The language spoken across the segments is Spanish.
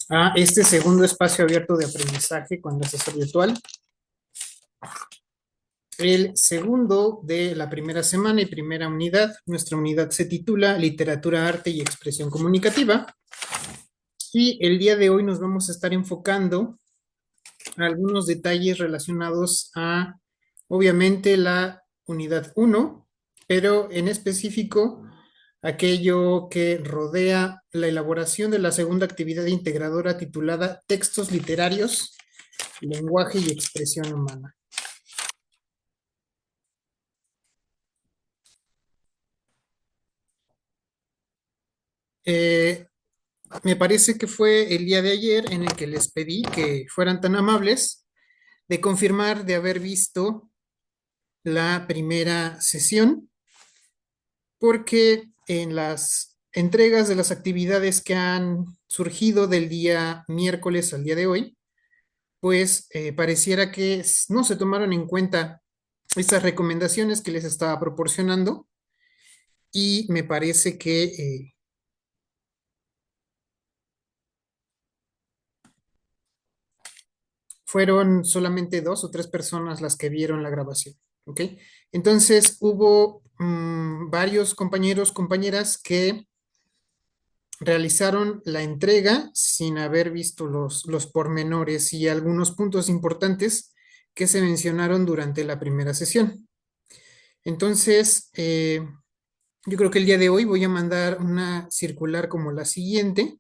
a este segundo espacio abierto de aprendizaje con el asesor virtual. El segundo de la primera semana y primera unidad. Nuestra unidad se titula Literatura, Arte y Expresión Comunicativa. Y el día de hoy nos vamos a estar enfocando a algunos detalles relacionados a, obviamente, la unidad 1, pero en específico aquello que rodea la elaboración de la segunda actividad integradora titulada Textos literarios, lenguaje y expresión humana. Eh, Me parece que fue el día de ayer en el que les pedí que fueran tan amables de confirmar de haber visto la primera sesión, porque en las entregas de las actividades que han surgido del día miércoles al día de hoy, pues pareciera que no se tomaron en cuenta estas recomendaciones que les estaba proporcionando y me parece que fueron solamente 2 o 3 personas las que vieron la grabación, ¿ok? Entonces hubo varios compañeros, compañeras que realizaron la entrega sin haber visto los pormenores y algunos puntos importantes que se mencionaron durante la primera sesión. Entonces, yo creo que el día de hoy voy a mandar una circular como la siguiente,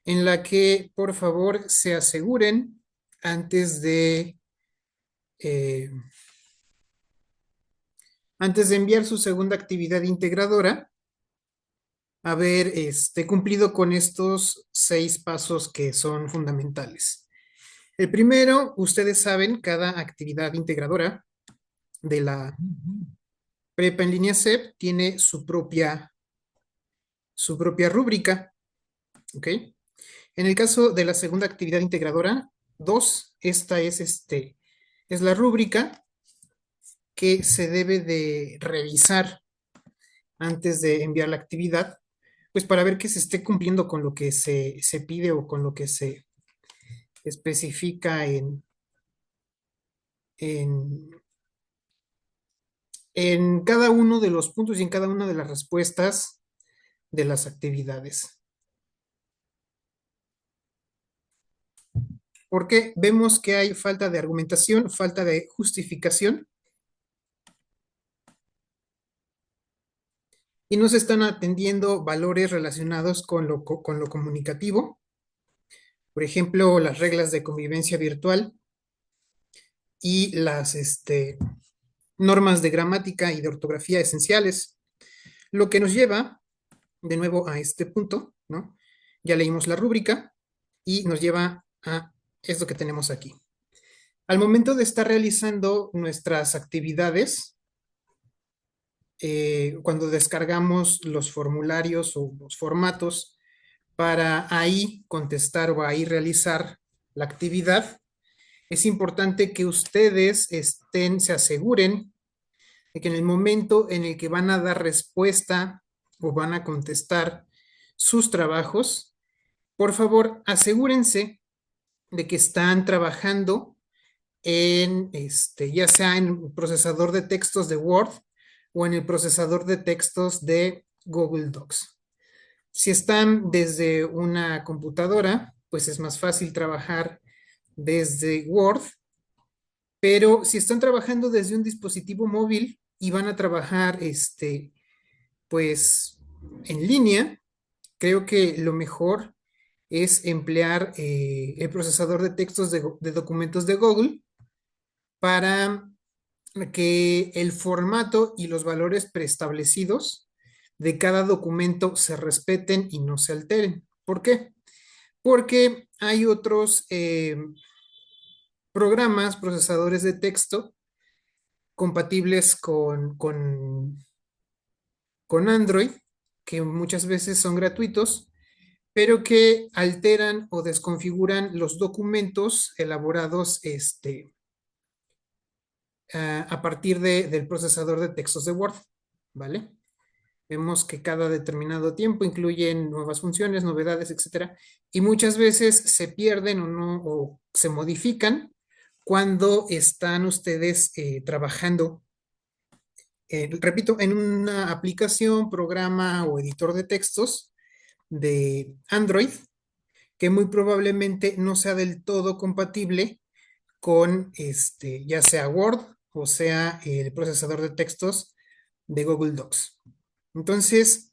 en la que por favor se aseguren antes de, eh, antes de enviar su segunda actividad integradora, haber cumplido con estos 6 pasos que son fundamentales. El primero, ustedes saben, cada actividad integradora de la prepa en línea CEP tiene su propia rúbrica, ¿ok? En el caso de la segunda actividad integradora 2, esta es la rúbrica que se debe de revisar antes de enviar la actividad, pues para ver que se esté cumpliendo con lo que se pide o con lo que se especifica en, en cada uno de los puntos y en cada una de las respuestas de las actividades. Porque vemos que hay falta de argumentación, falta de justificación y no se están atendiendo valores relacionados con lo comunicativo. Por ejemplo, las reglas de convivencia virtual y las normas de gramática y de ortografía esenciales. Lo que nos lleva de nuevo a este punto, ¿no? Ya leímos la rúbrica y nos lleva a esto que tenemos aquí. Al momento de estar realizando nuestras actividades, cuando descargamos los formularios o los formatos para ahí contestar o ahí realizar la actividad, es importante que ustedes se aseguren de que en el momento en el que van a dar respuesta o van a contestar sus trabajos, por favor, asegúrense de que están trabajando ya sea en el procesador de textos de Word o en el procesador de textos de Google Docs. Si están desde una computadora, pues es más fácil trabajar desde Word, pero si están trabajando desde un dispositivo móvil y van a trabajar, pues, en línea, creo que lo mejor es emplear el procesador de textos de documentos de Google para que el formato y los valores preestablecidos de cada documento se respeten y no se alteren. ¿Por qué? Porque hay otros programas, procesadores de texto compatibles con Android, que muchas veces son gratuitos, pero que alteran o desconfiguran los documentos elaborados a partir del procesador de textos de Word, ¿vale? Vemos que cada determinado tiempo incluyen nuevas funciones, novedades, etcétera, y muchas veces se pierden o no, o se modifican cuando están ustedes trabajando, repito, en una aplicación, programa o editor de textos de Android, que muy probablemente no sea del todo compatible con ya sea Word o sea el procesador de textos de Google Docs. Entonces,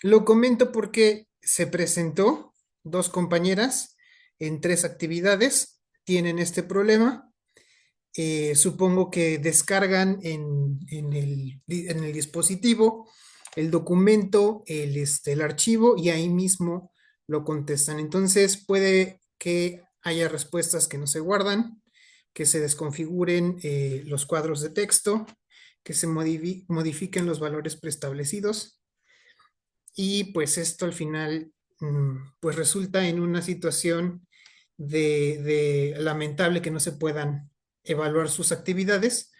lo comento porque se presentó dos compañeras en tres actividades, tienen este problema. Supongo que descargan en el dispositivo el documento, el archivo y ahí mismo lo contestan. Entonces puede que haya respuestas que no se guardan, que se desconfiguren los cuadros de texto, que se modifiquen los valores preestablecidos y pues esto al final pues resulta en una situación de lamentable que no se puedan evaluar sus actividades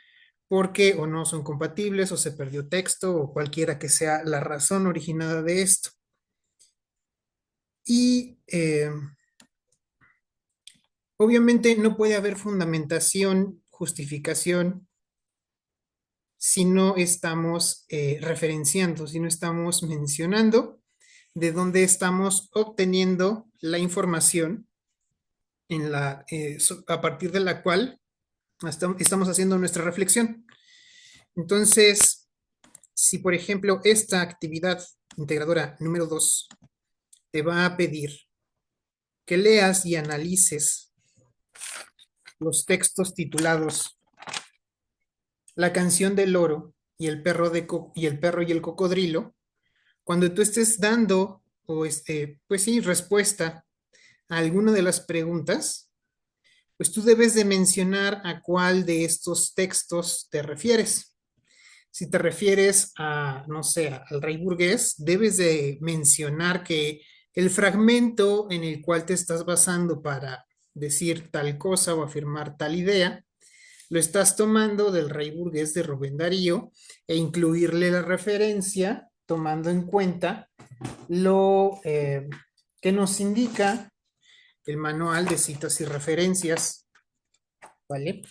porque o no son compatibles o se perdió texto o cualquiera que sea la razón originada de esto. Y obviamente no puede haber fundamentación, justificación si no estamos referenciando, si no estamos mencionando de dónde estamos obteniendo la información a partir de la cual estamos haciendo nuestra reflexión. Entonces, si por ejemplo esta actividad integradora número 2 te va a pedir que leas y analices los textos titulados La canción del loro y el perro, y el perro y el cocodrilo, cuando tú estés dando, o pues sí, respuesta a alguna de las preguntas, pues tú debes de mencionar a cuál de estos textos te refieres. Si te refieres a, no sé, al rey burgués, debes de mencionar que el fragmento en el cual te estás basando para decir tal cosa o afirmar tal idea, lo estás tomando del rey burgués de Rubén Darío e incluirle la referencia tomando en cuenta lo que nos indica el manual de citas y referencias, ¿vale?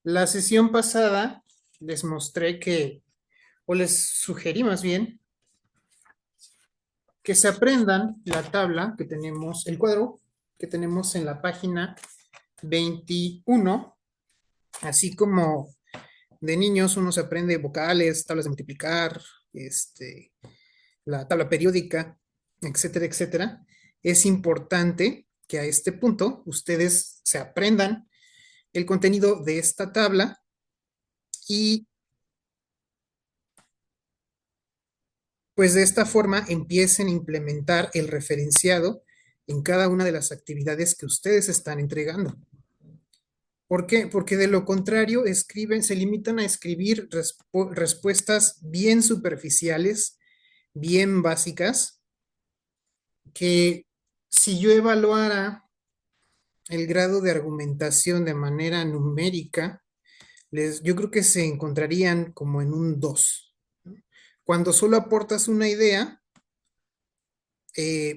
La sesión pasada les mostré que, o les sugerí más bien, que se aprendan la tabla que tenemos, el cuadro que tenemos en la página 21, así como de niños uno se aprende vocales, tablas de multiplicar, la tabla periódica, etcétera, etcétera. Es importante que a este punto ustedes se aprendan el contenido de esta tabla y pues de esta forma empiecen a implementar el referenciado en cada una de las actividades que ustedes están entregando. ¿Por qué? Porque de lo contrario se limitan a escribir respuestas bien superficiales, bien básicas, que si yo evaluara el grado de argumentación de manera numérica, yo creo que se encontrarían como en un 2. Cuando solo aportas una idea,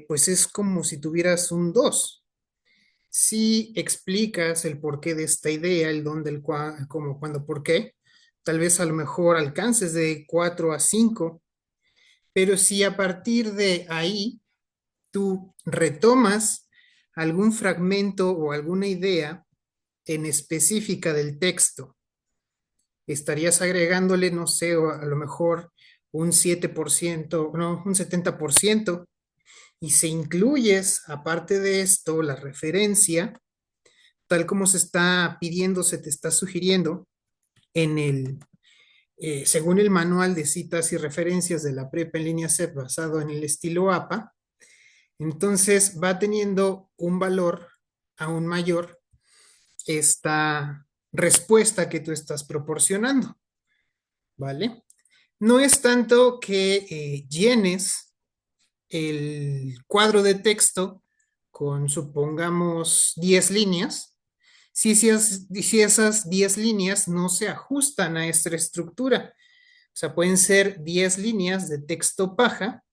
pues es como si tuvieras un 2. Si explicas el porqué de esta idea, el dónde, el cómo, cuándo, por qué, tal vez a lo mejor alcances de 4 a 5, pero si a partir de ahí tú retomas algún fragmento o alguna idea en específica del texto, estarías agregándole, no sé, o a lo mejor un 7%, no, un 70%, y si incluyes, aparte de esto, la referencia, tal como se está pidiendo, se te está sugiriendo según el manual de citas y referencias de la prepa en línea CEP basado en el estilo APA, entonces va teniendo un valor aún mayor esta respuesta que tú estás proporcionando, ¿vale? No es tanto que llenes el cuadro de texto con, supongamos, 10 líneas, si esas 10 líneas no se ajustan a esta estructura. O sea, pueden ser 10 líneas de texto paja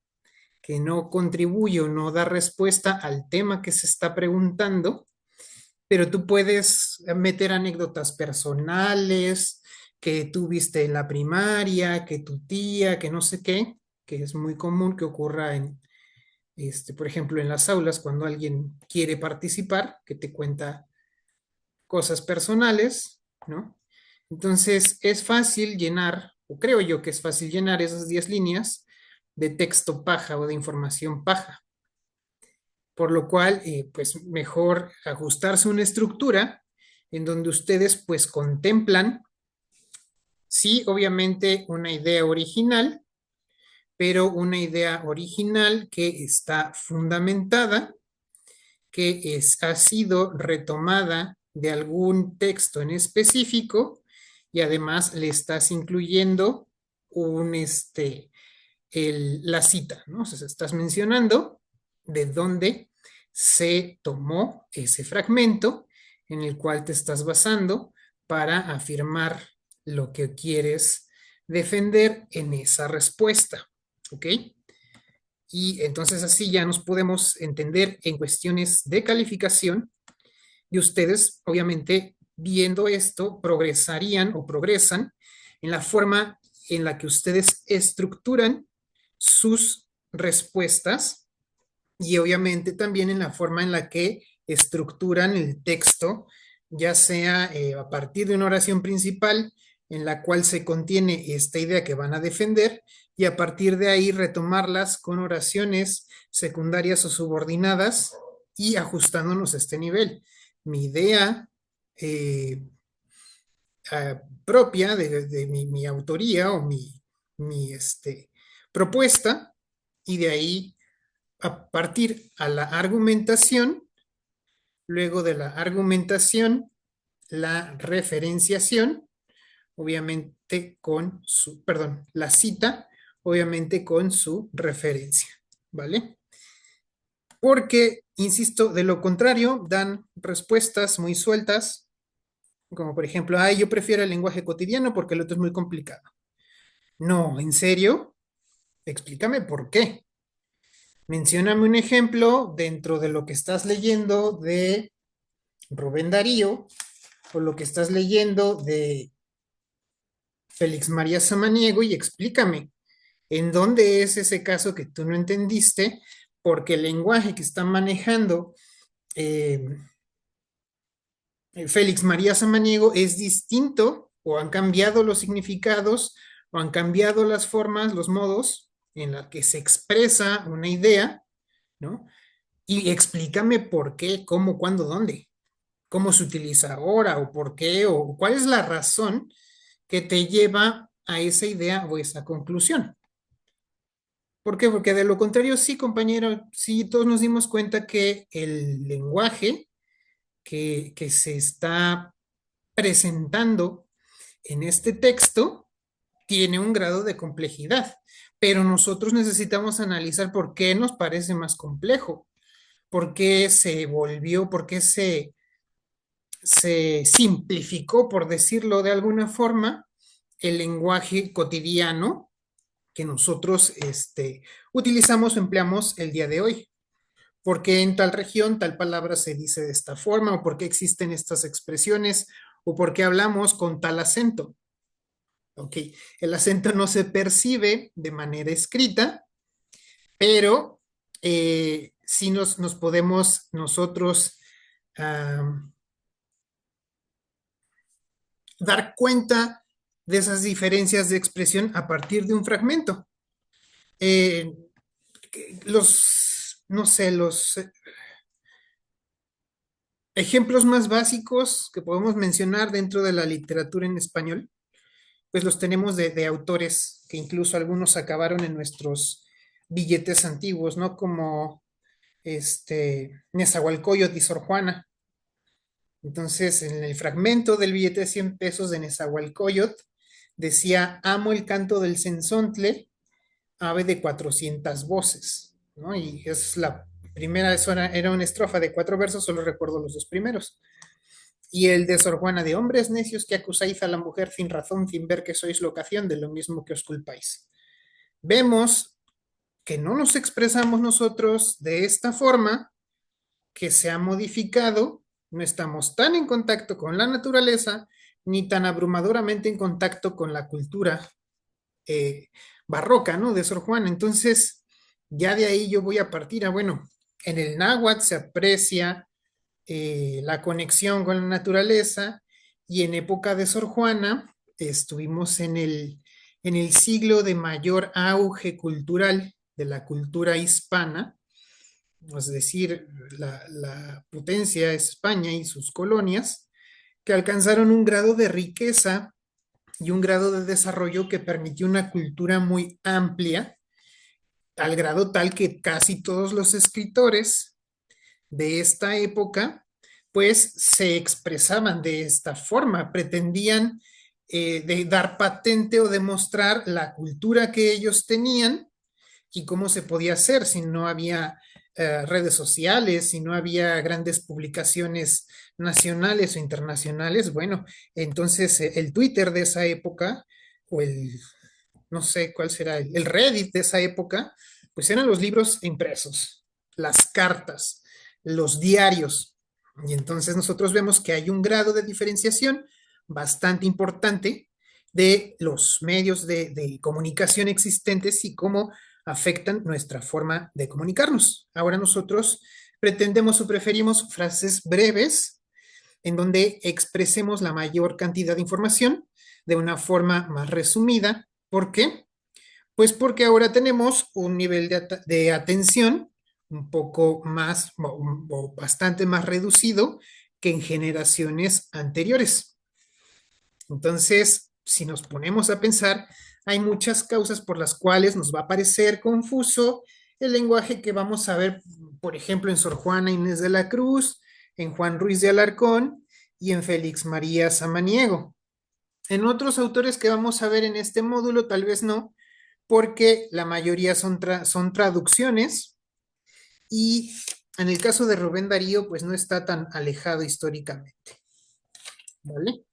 que no contribuye o no da respuesta al tema que se está preguntando, pero tú puedes meter anécdotas personales que tú viste en la primaria, que tu tía, que no sé qué, que es muy común que ocurra por ejemplo, en las aulas cuando alguien quiere participar, que te cuenta cosas personales, ¿no? Entonces es fácil llenar, o creo yo que es fácil llenar esas 10 líneas de texto paja o de información paja, por lo cual, pues mejor ajustarse una estructura en donde ustedes pues contemplan, sí, obviamente una idea original, pero una idea original que está fundamentada, ha sido retomada de algún texto en específico y además le estás incluyendo la cita, ¿no? O sea, estás mencionando de dónde se tomó ese fragmento en el cual te estás basando para afirmar lo que quieres defender en esa respuesta, ¿ok? Y entonces así ya nos podemos entender en cuestiones de calificación y ustedes, obviamente, viendo esto, progresarían o progresan en la forma en la que ustedes estructuran sus respuestas y obviamente también en la forma en la que estructuran el texto, ya sea a partir de una oración principal en la cual se contiene esta idea que van a defender y a partir de ahí retomarlas con oraciones secundarias o subordinadas y ajustándonos a este nivel. Mi idea propia de mi autoría o mi propuesta y de ahí a partir a la argumentación, luego de la argumentación, la referenciación, obviamente con perdón, la cita, obviamente con su referencia, ¿vale? Porque, insisto, de lo contrario, dan respuestas muy sueltas, como por ejemplo, ay, yo prefiero el lenguaje cotidiano porque el otro es muy complicado. No, ¿en serio? Explícame por qué. Mencióname un ejemplo dentro de lo que estás leyendo de Rubén Darío o lo que estás leyendo de Félix María Samaniego y explícame en dónde es ese caso que tú no entendiste porque el lenguaje que está manejando eh, Félix María Samaniego es distinto o han cambiado los significados o han cambiado las formas, los modos en los que se expresa una idea, ¿no? Y explícame por qué, cómo, cuándo, dónde, cómo se utiliza ahora o por qué o cuál es la razón que te lleva a esa idea o esa conclusión. ¿Por qué? Porque de lo contrario, sí, compañero, sí, todos nos dimos cuenta que el lenguaje que se está presentando en este texto tiene un grado de complejidad, pero nosotros necesitamos analizar por qué nos parece más complejo, por qué se volvió, por qué se simplificó, por decirlo de alguna forma, el lenguaje cotidiano que nosotros utilizamos o empleamos el día de hoy. ¿Por qué en tal región tal palabra se dice de esta forma? ¿O por qué existen estas expresiones? ¿O por qué hablamos con tal acento? Ok, el acento no se percibe de manera escrita, pero sí nos podemos nosotros uh, dar cuenta de esas diferencias de expresión a partir de un fragmento. Eh, no sé, los ejemplos más básicos que podemos mencionar dentro de la literatura en español, pues los tenemos de autores que incluso algunos acabaron en nuestros billetes antiguos, ¿no? Como Nezahualcóyotl y Sor Juana. Entonces, en el fragmento del billete de 100 pesos de Nezahualcóyotl, decía, amo el canto del cenzontle, ave de 400 voces, ¿no? Y es la primera, era una estrofa de 4 versos, solo recuerdo los dos primeros. Y el de Sor Juana de hombres necios que acusáis a la mujer sin razón, sin ver que sois locación de lo mismo que os culpáis. Vemos que no nos expresamos nosotros de esta forma, que se ha modificado, no estamos tan en contacto con la naturaleza, ni tan abrumadoramente en contacto con la cultura eh, barroca, ¿no? De Sor Juana. Entonces, ya de ahí yo voy a partir a, bueno, en el náhuatl se aprecia la conexión con la naturaleza y en época de Sor Juana estuvimos en el siglo de mayor auge cultural de la cultura hispana, es decir, la potencia España y sus colonias, que alcanzaron un grado de riqueza y un grado de desarrollo que permitió una cultura muy amplia, al grado tal que casi todos los escritores de esta época, pues se expresaban de esta forma, pretendían de dar patente o demostrar la cultura que ellos tenían y cómo se podía hacer si no había redes sociales, si no había grandes publicaciones nacionales o internacionales. Bueno, entonces el Twitter de esa época, o no sé cuál será, el Reddit de esa época, pues eran los libros impresos, las cartas, los diarios. Y entonces nosotros vemos que hay un grado de diferenciación bastante importante de los medios de comunicación existentes y cómo afectan nuestra forma de comunicarnos. Ahora nosotros pretendemos o preferimos frases breves en donde expresemos la mayor cantidad de información de una forma más resumida. ¿Por qué? Pues porque ahora tenemos un nivel de atención un poco más o bastante más reducido que en generaciones anteriores. Entonces, si nos ponemos a pensar, hay muchas causas por las cuales nos va a parecer confuso el lenguaje que vamos a ver, por ejemplo, en Sor Juana Inés de la Cruz, en Juan Ruiz de Alarcón y en Félix María Samaniego. En otros autores que vamos a ver en este módulo, tal vez no, porque la mayoría son traducciones y en el caso de Rubén Darío, pues no está tan alejado históricamente, ¿vale?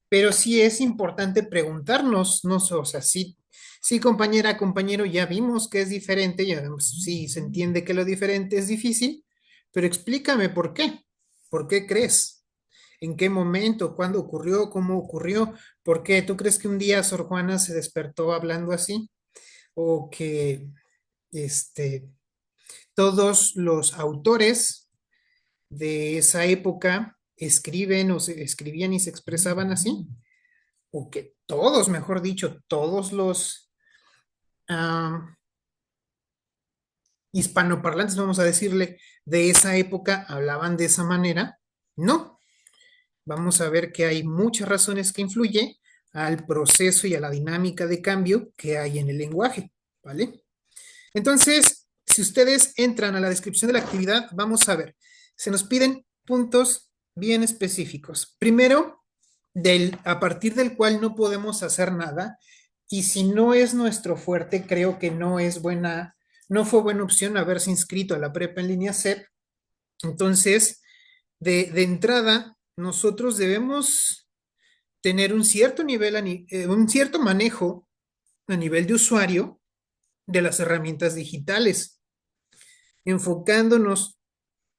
Pero sí es importante preguntarnos, no sé, o sea, sí, sí, compañera, compañero, ya vimos que es diferente, ya sí se entiende que lo diferente es difícil, pero explícame por qué crees, en qué momento, cuándo ocurrió, cómo ocurrió, por qué, ¿tú crees que un día Sor Juana se despertó hablando así? O que este, todos los autores de esa época escriben o se escribían y se expresaban así, o que todos, mejor dicho, todos los uh, hispanoparlantes, vamos a decirle, de esa época hablaban de esa manera. No, vamos a ver que hay muchas razones que influyen al proceso y a la dinámica de cambio que hay en el lenguaje, ¿vale? Entonces, si ustedes entran a la descripción de la actividad, vamos a ver, se nos piden puntos bien específicos. Primero, a partir del cual no podemos hacer nada, y si no es nuestro fuerte, creo que no fue buena opción haberse inscrito a la prepa en línea CEP. Entonces, de entrada, nosotros debemos tener un cierto nivel, un cierto manejo a nivel de usuario de las herramientas digitales, enfocándonos,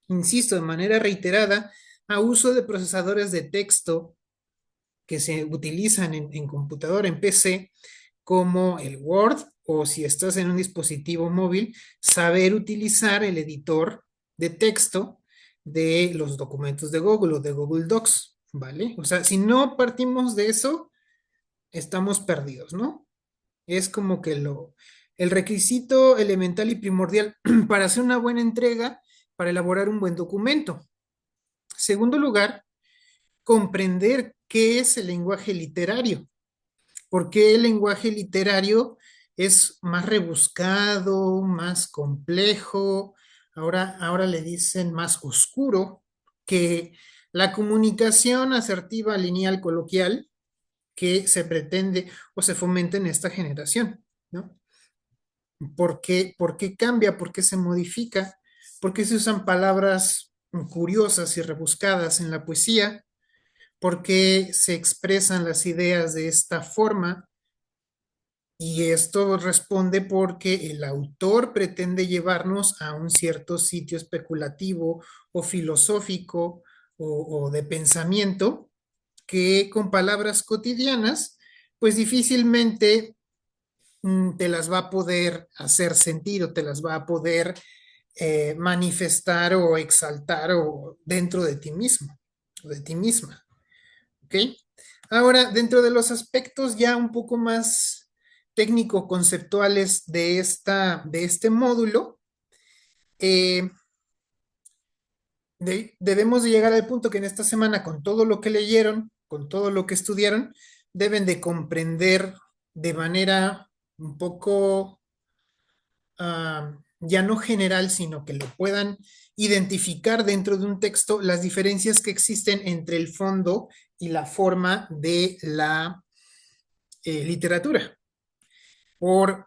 insisto, de manera reiterada, a uso de procesadores de texto que se utilizan en computadora, en PC, como el Word, o si estás en un dispositivo móvil, saber utilizar el editor de texto de los documentos de Google o de Google Docs, ¿vale? O sea, si no partimos de eso, estamos perdidos, ¿no? Es como que el requisito elemental y primordial para hacer una buena entrega, para elaborar un buen documento. Segundo lugar, comprender qué es el lenguaje literario, por qué el lenguaje literario es más rebuscado, más complejo, ahora le dicen más oscuro que la comunicación asertiva, lineal, coloquial que se pretende o se fomenta en esta generación, ¿no? Por qué cambia? ¿Por qué se modifica? ¿Por qué se usan palabras curiosas y rebuscadas en la poesía? por qué se expresan las ideas de esta forma. Y esto responde porque el autor pretende llevarnos a un cierto sitio especulativo o filosófico o de pensamiento que con palabras cotidianas, pues difícilmente te las va a poder hacer sentido, te las va a poder manifestar o exaltar o dentro de ti mismo o de ti misma. ¿Ok? Ahora, dentro de los aspectos ya un poco más técnico-conceptuales de este módulo, eh, debemos de llegar al punto que en esta semana, con todo lo que leyeron, con todo lo que estudiaron, deben de comprender de manera un poco ya no general, sino que lo puedan identificar dentro de un texto las diferencias que existen entre el fondo y la forma de la literatura. Por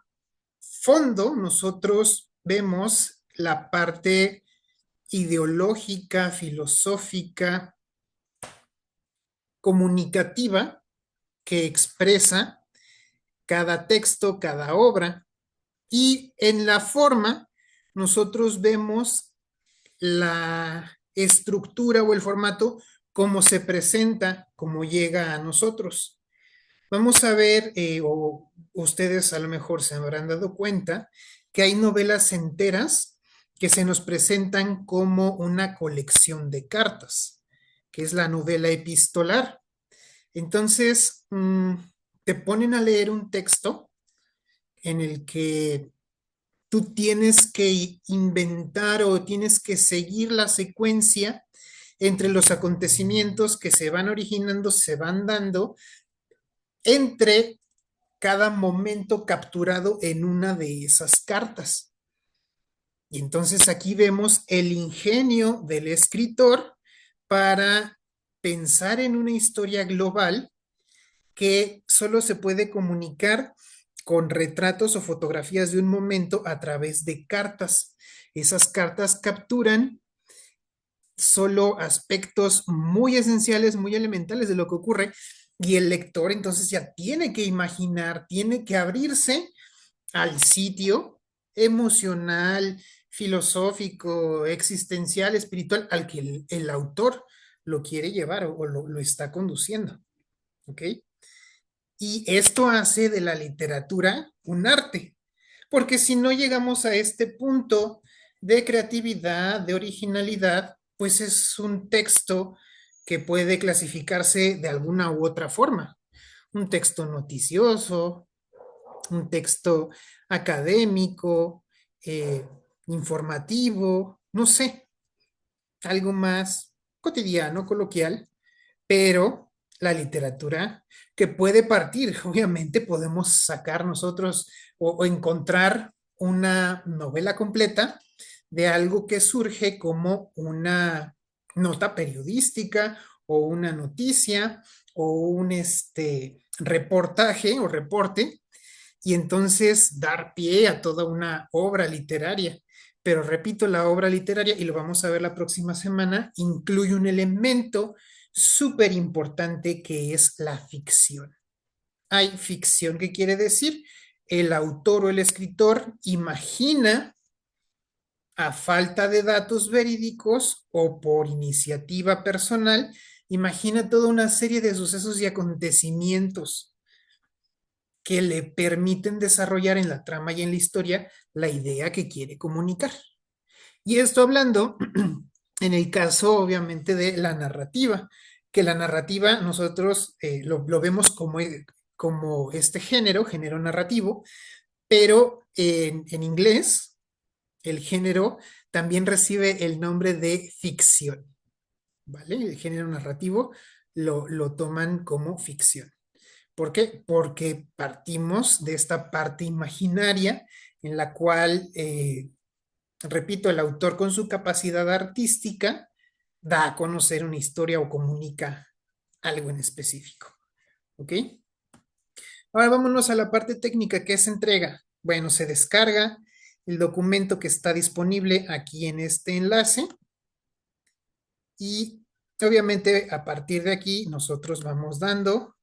fondo, nosotros vemos la parte ideológica, filosófica, comunicativa que expresa cada texto, cada obra. Y en la forma, nosotros vemos la estructura o el formato, cómo se presenta, cómo llega a nosotros. Vamos a ver, o ustedes a lo mejor se habrán dado cuenta, que hay novelas enteras que se nos presentan como una colección de cartas, que es la novela epistolar. Entonces, te ponen a leer un texto en el que tú tienes que inventar o tienes que seguir la secuencia entre los acontecimientos que se van originando, se van dando entre cada momento capturado en una de esas cartas. Y entonces aquí vemos el ingenio del escritor para pensar en una historia global que solo se puede comunicar con retratos o fotografías de un momento a través de cartas. Esas cartas capturan solo aspectos muy esenciales, muy elementales de lo que ocurre, y el lector entonces ya tiene que imaginar, tiene que abrirse al sitio emocional, filosófico, existencial, espiritual, al que el autor lo quiere llevar o lo está conduciendo. ¿Ok? Y esto hace de la literatura un arte, porque si no llegamos a este punto de creatividad, de originalidad, pues es un texto que puede clasificarse de alguna u otra forma. Un texto noticioso, un texto académico, eh, informativo, no sé, algo más cotidiano, coloquial, pero la literatura que puede partir, obviamente podemos sacar nosotros o encontrar una novela completa de algo que surge como una nota periodística o una noticia o un reportaje o reporte y entonces dar pie a toda una obra literaria. Pero repito, la obra literaria, y lo vamos a ver la próxima semana, incluye un elemento súper importante que es la ficción. Hay ficción, ¿qué quiere decir? El autor o el escritor imagina a falta de datos verídicos o por iniciativa personal, imagina toda una serie de sucesos y acontecimientos que le permiten desarrollar en la trama y en la historia la idea que quiere comunicar. Y esto hablando en el caso, obviamente, de la narrativa, que la narrativa nosotros lo vemos como este género narrativo, pero en inglés el género también recibe el nombre de ficción, ¿vale? El género narrativo lo toman como ficción. ¿Por qué? Porque partimos de esta parte imaginaria en la cual, repito, el autor con su capacidad artística da a conocer una historia o comunica algo en específico. ¿Ok? Ahora vámonos a la parte técnica que es entrega. Bueno, se descarga el documento que está disponible aquí en este enlace y Obviamente, a partir de aquí, nosotros vamos dando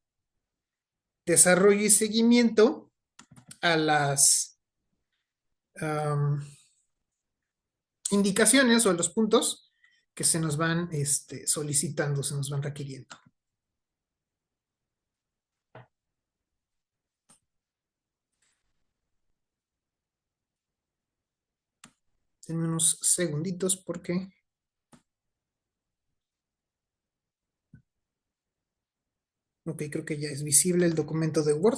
desarrollo y seguimiento a las indicaciones o a los puntos que se nos van solicitando, se nos van requiriendo. En unos segunditos porque... Ok, creo que ya es visible el documento de Word.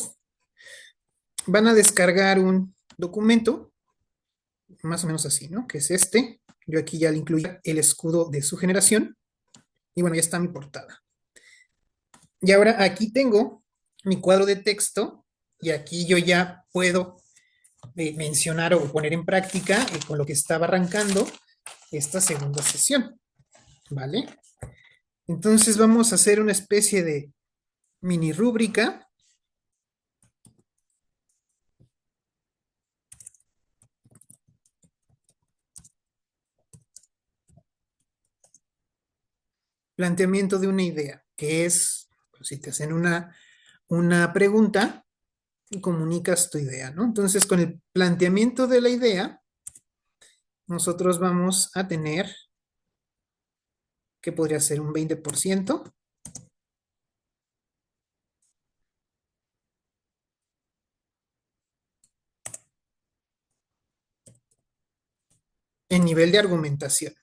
Van a descargar un documento, más o menos así, ¿no? Que es este. Yo aquí ya le incluí el escudo de su generación. Y bueno, ya está mi portada. Y ahora aquí tengo mi cuadro de texto y aquí yo ya puedo mencionar o poner en práctica con lo que estaba arrancando esta segunda sesión, ¿vale? Entonces vamos a hacer una especie de mini rúbrica. Planteamiento de una idea, que es, pues, si te hacen una pregunta y comunicas tu idea, ¿no? Entonces, con el planteamiento de la idea, nosotros vamos a tener, que podría ser un 20%, en nivel de argumentación.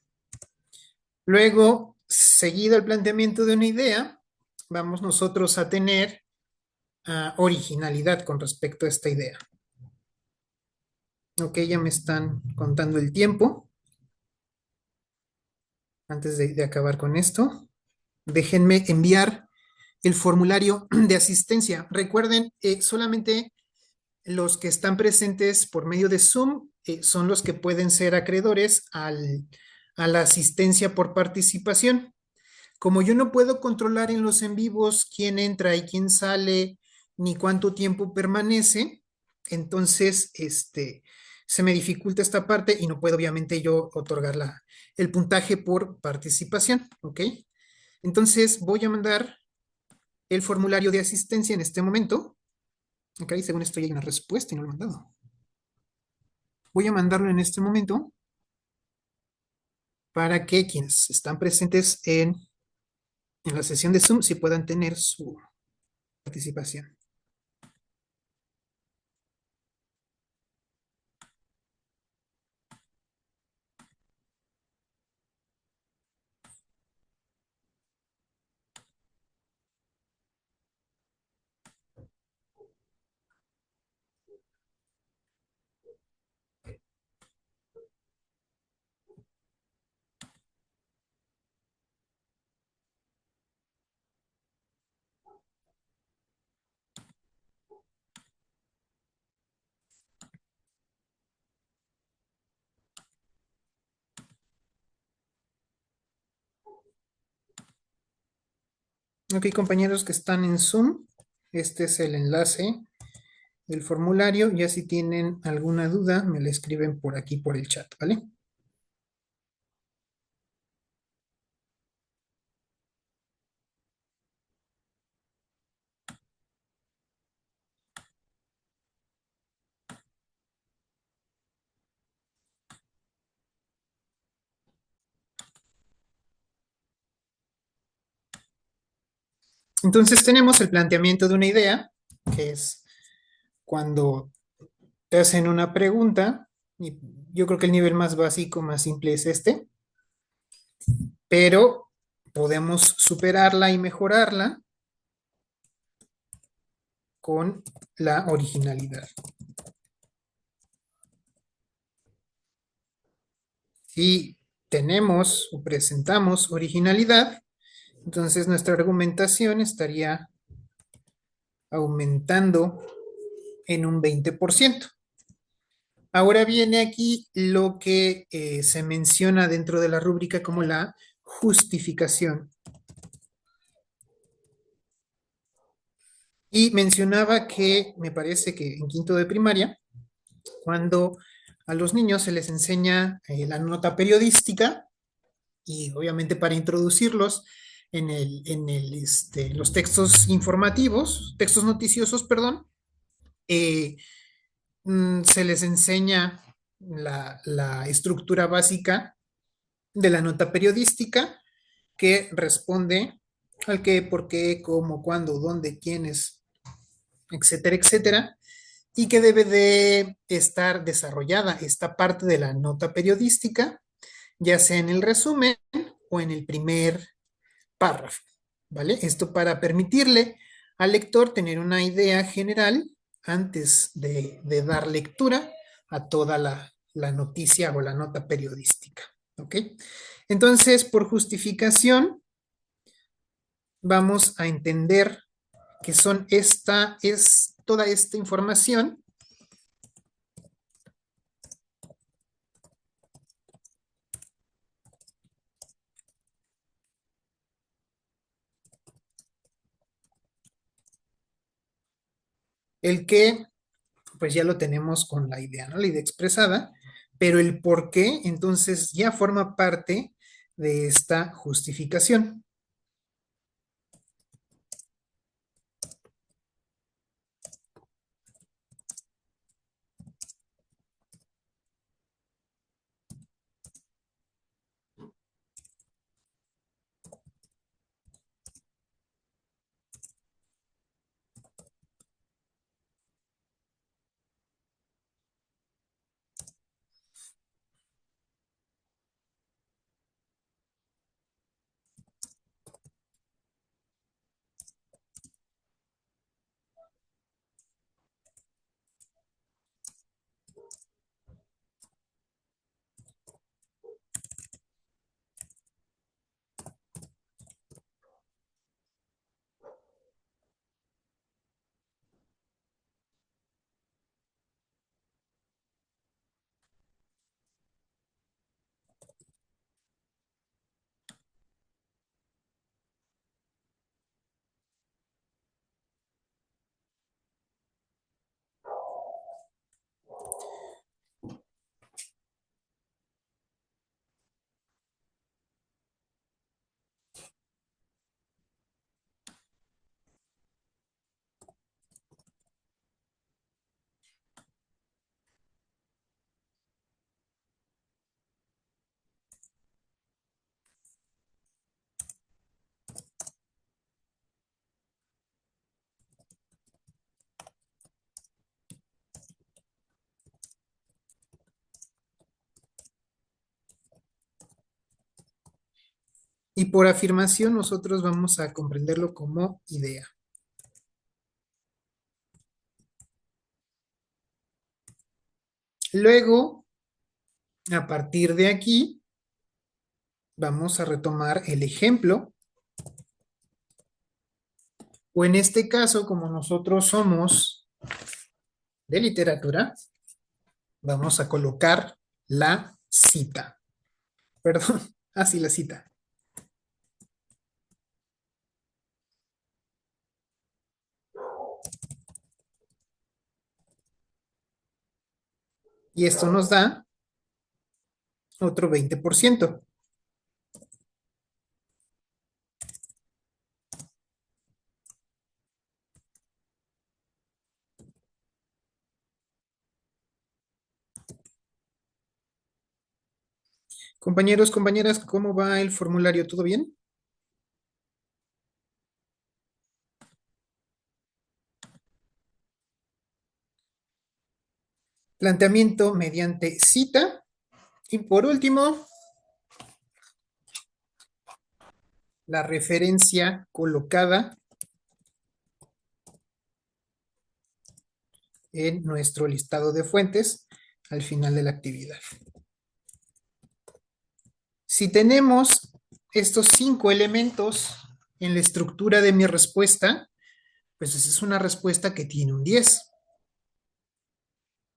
Luego, seguido el planteamiento de una idea, vamos nosotros a tener originalidad con respecto a esta idea. Ok, ya me están contando el tiempo. Antes de acabar con esto, déjenme enviar el formulario de asistencia. Recuerden, solamente los que están presentes por medio de Zoom son los que pueden ser acreedores a la asistencia por participación. Como yo no puedo controlar en los en vivos quién entra y quién sale, ni cuánto tiempo permanece, entonces se me dificulta esta parte y no puedo obviamente yo otorgar el puntaje por participación, ¿ok? Entonces voy a mandar el formulario de asistencia en este momento. Ok, según esto ya hay una respuesta y no lo he mandado. Voy a mandarlo en este momento para que quienes están presentes en la sesión de Zoom sí puedan tener su participación. Ok, compañeros que están en Zoom, este es el enlace del formulario. Ya si tienen alguna duda, me la escriben por aquí, por el chat, ¿vale? Entonces tenemos el planteamiento de una idea, que es cuando te hacen una pregunta, y yo creo que el nivel más básico, más simple es este, pero podemos superarla y mejorarla con la originalidad. Si tenemos o presentamos originalidad, entonces nuestra argumentación estaría aumentando en un 20%. Ahora viene aquí lo que se menciona dentro de la rúbrica como la justificación. Y mencionaba que me parece que en quinto de primaria, cuando a los niños se les enseña la nota periodística, y obviamente para introducirlos, los textos informativos, textos noticiosos, perdón, eh, se les enseña la estructura básica de la nota periodística que responde al qué, por qué, cómo, cuándo, dónde, quiénes, etcétera, etcétera, y que debe de estar desarrollada esta parte de la nota periodística, ya sea en el resumen o en el primer párrafo, ¿vale? Esto para permitirle al lector tener una idea general antes de dar lectura a toda la noticia o la nota periodística, ¿ok? Entonces, por justificación, vamos a entender que es toda esta información el que, pues ya lo tenemos con la idea, ¿no? La idea expresada, pero el por qué, entonces ya forma parte de esta justificación. Y por afirmación nosotros vamos a comprenderlo como idea. Luego, a partir de aquí, vamos a retomar el ejemplo, o en este caso, como nosotros somos de literatura, vamos a colocar la cita. Perdón, así la cita. Y esto nos da otro 20%. Compañeros, compañeras, ¿cómo va el formulario? ¿Todo bien? Planteamiento mediante cita. Y por último, la referencia colocada en nuestro listado de fuentes al final de la actividad. Si tenemos estos 5 elementos en la estructura de mi respuesta, pues esa es una respuesta que tiene un 10.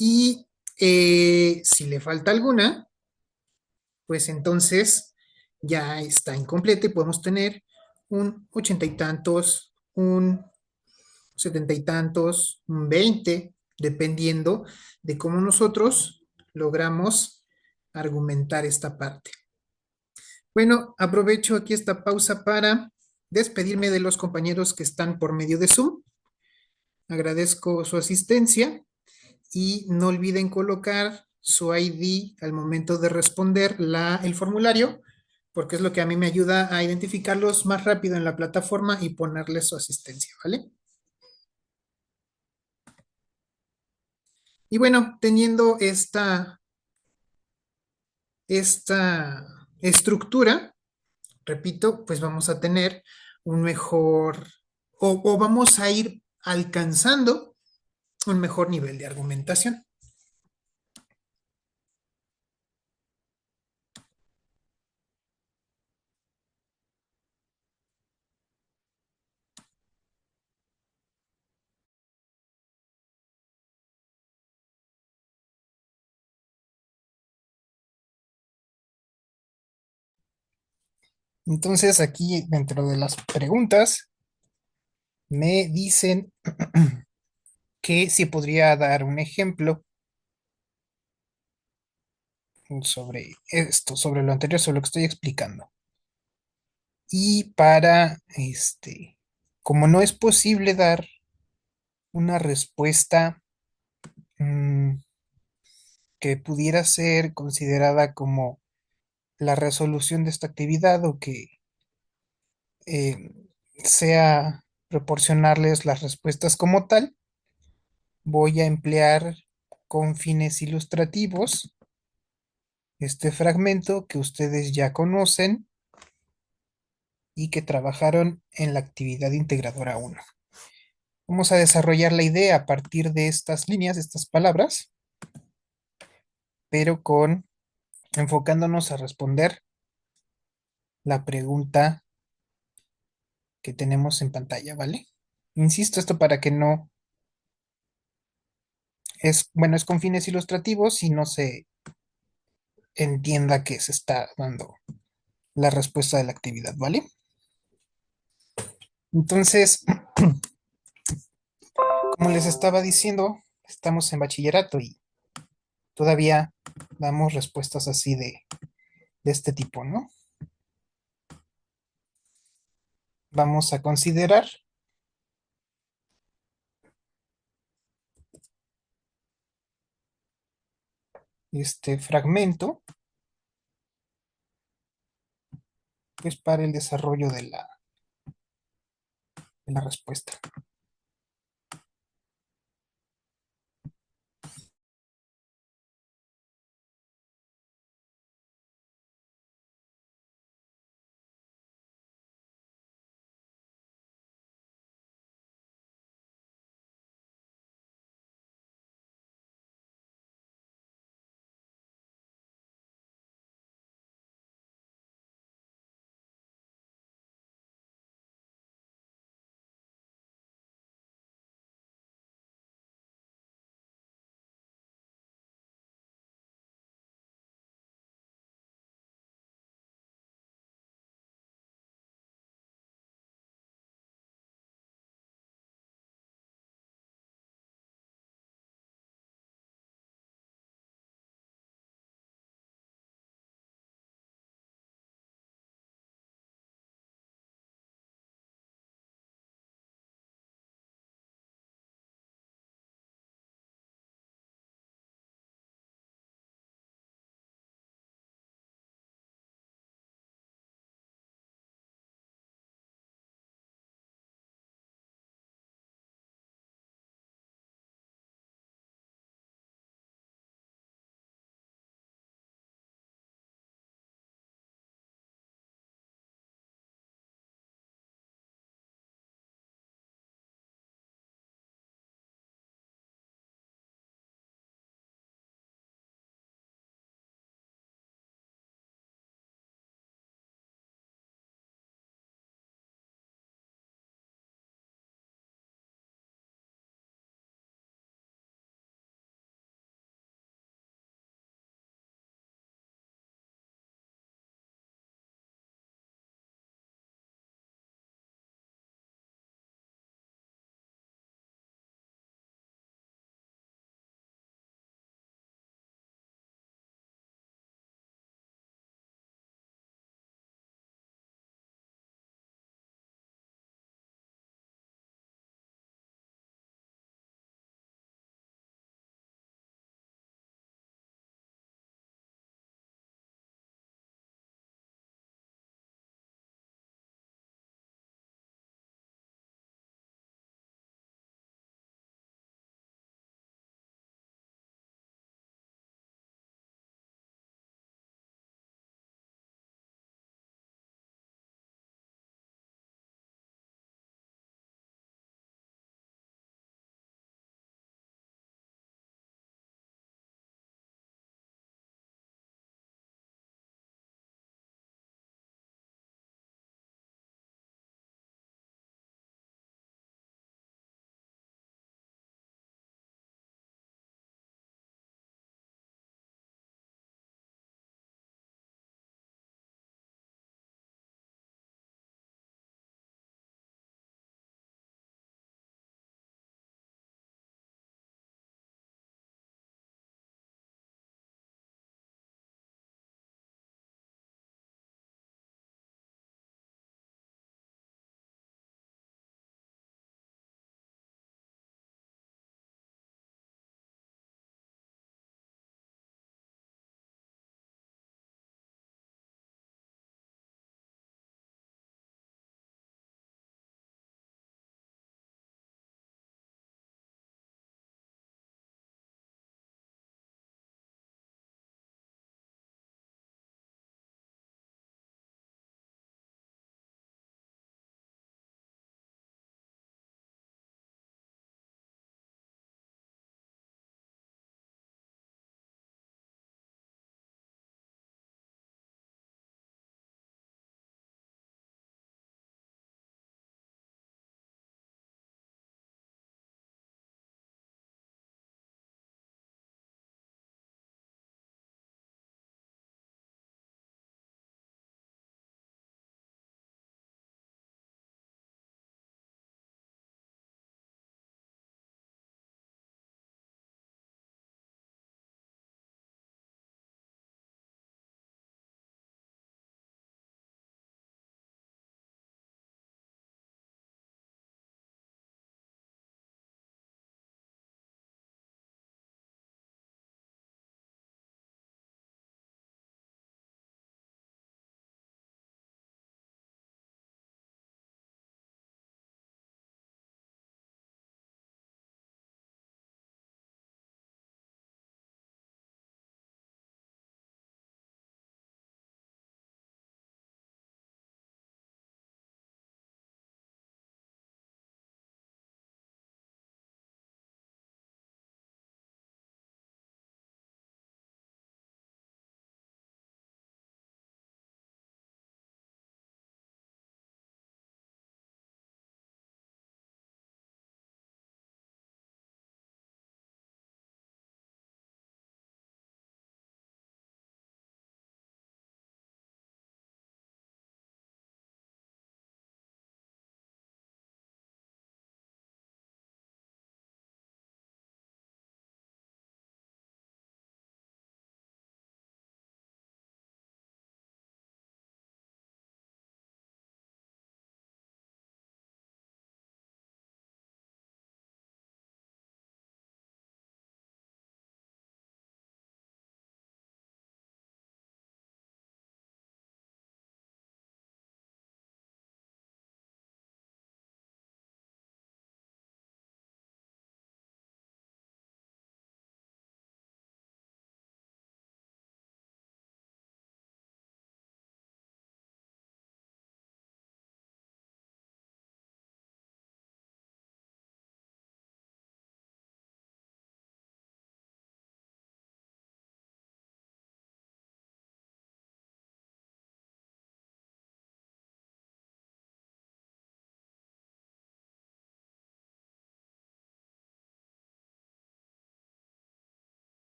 Y si le falta alguna, pues entonces ya está incompleta y podemos tener un 80 y tantos, un 70 y tantos, un 20, dependiendo de cómo nosotros logramos argumentar esta parte. Bueno, aprovecho aquí esta pausa para despedirme de los compañeros que están por medio de Zoom. Agradezco su asistencia y no olviden colocar su ID al momento de responder el formulario, porque es lo que a mí me ayuda a identificarlos más rápido en la plataforma y ponerles su asistencia, ¿vale? Y bueno, teniendo esta estructura, repito, pues vamos a tener un mejor, o vamos a ir alcanzando un mejor nivel de argumentación. Entonces, aquí dentro de las preguntas me dicen que si podría dar un ejemplo sobre esto, sobre lo anterior, sobre lo que estoy explicando. Y como no es posible dar una respuesta mm, que pudiera ser considerada como la resolución de esta actividad o que eh, sea proporcionarles las respuestas como tal, voy a emplear con fines ilustrativos este fragmento que ustedes ya conocen y que trabajaron en la actividad integradora 1. Vamos a desarrollar la idea a partir de estas líneas, estas palabras, pero enfocándonos a responder la pregunta que tenemos en pantalla, ¿vale? Insisto, esto para que no bueno, es con fines ilustrativos y no se entienda que se está dando la respuesta de la actividad, ¿vale? Entonces, como les estaba diciendo, estamos en bachillerato y todavía damos respuestas así de este tipo, ¿no? Vamos a considerar este fragmento, pues para el desarrollo de la respuesta.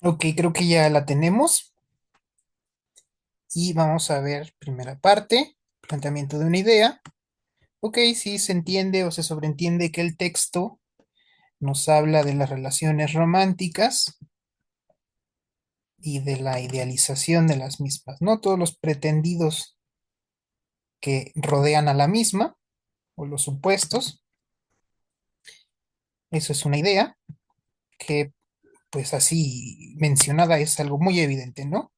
Ok, creo que ya la tenemos y vamos a ver primera parte, planteamiento de una idea. Ok, sí se entiende o se sobreentiende que el texto nos habla de las relaciones románticas y de la idealización de las mismas, ¿no? Todos los pretendidos que rodean a la misma o los supuestos. Eso es una idea que, pues así mencionada, es algo muy evidente, ¿no?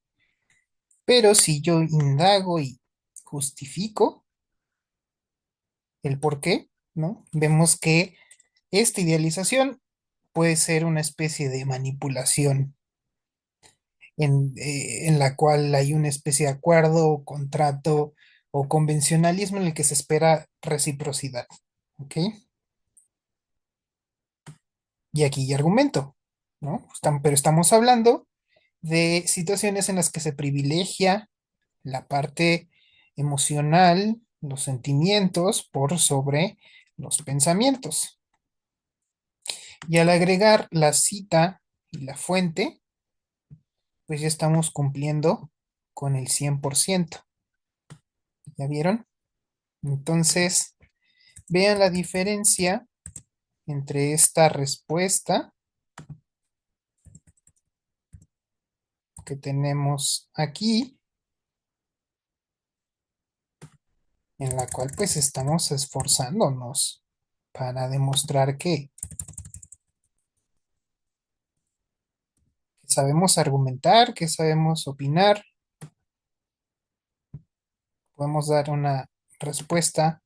Pero si yo indago y justifico el por qué, ¿no? Vemos que esta idealización puede ser una especie de manipulación en la cual hay una especie de acuerdo, contrato o convencionalismo en el que se espera reciprocidad, ¿ok? Y aquí hay argumento, ¿no? Pero estamos hablando de situaciones en las que se privilegia la parte emocional, los sentimientos por sobre los pensamientos. Y al agregar la cita y la fuente, pues ya estamos cumpliendo con el 100%. ¿Ya vieron? Entonces, vean la diferencia entre esta respuesta que tenemos aquí, en la cual pues estamos esforzándonos para demostrar que sabemos argumentar, que sabemos opinar, podemos dar una respuesta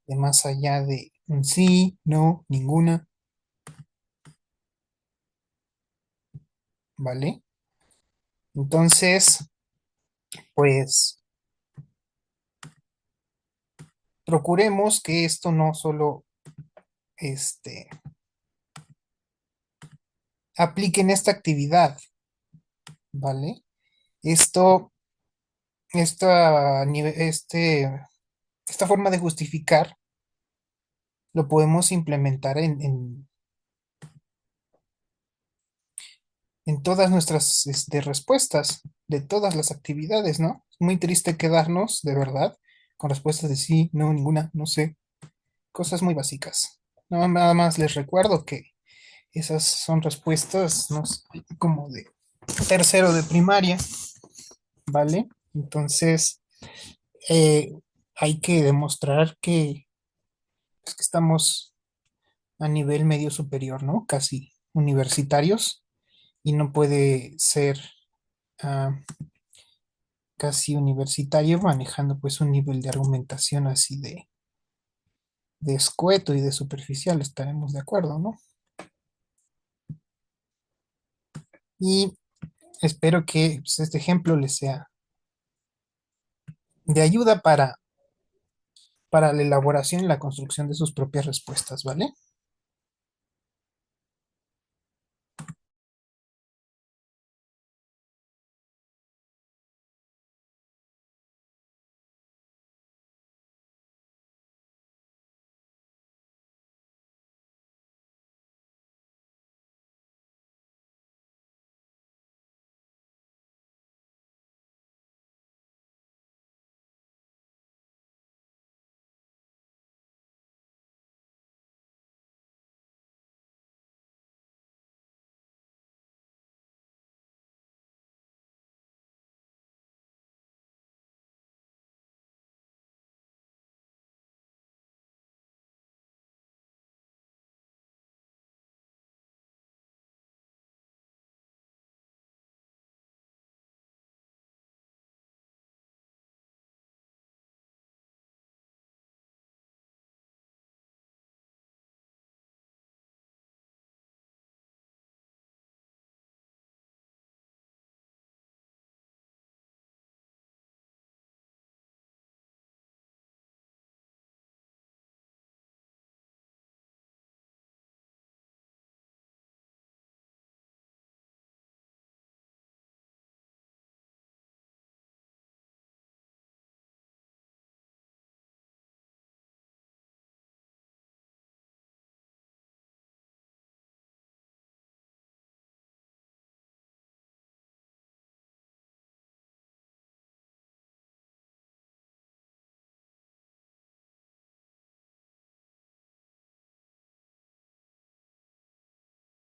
de más allá de un sí, no, ninguna, ¿vale? Entonces, pues procuremos que esto no solo aplique en esta actividad, ¿vale? Esto, esta forma de justificar lo podemos implementar en todas nuestras respuestas de todas las actividades, ¿no? Es muy triste quedarnos, de verdad, con respuestas de sí, no, ninguna, no sé, cosas muy básicas. No, nada más les recuerdo que esas son respuestas, no sé, como de tercero de primaria, ¿vale? Entonces, eh, hay que demostrar que, pues, que estamos a nivel medio superior, ¿no? Casi universitarios, y no puede ser ah, casi universitario manejando pues un nivel de argumentación así de escueto y de superficial, estaremos de acuerdo, ¿no? Y espero que pues, este ejemplo les sea de ayuda para la elaboración y la construcción de sus propias respuestas, ¿vale?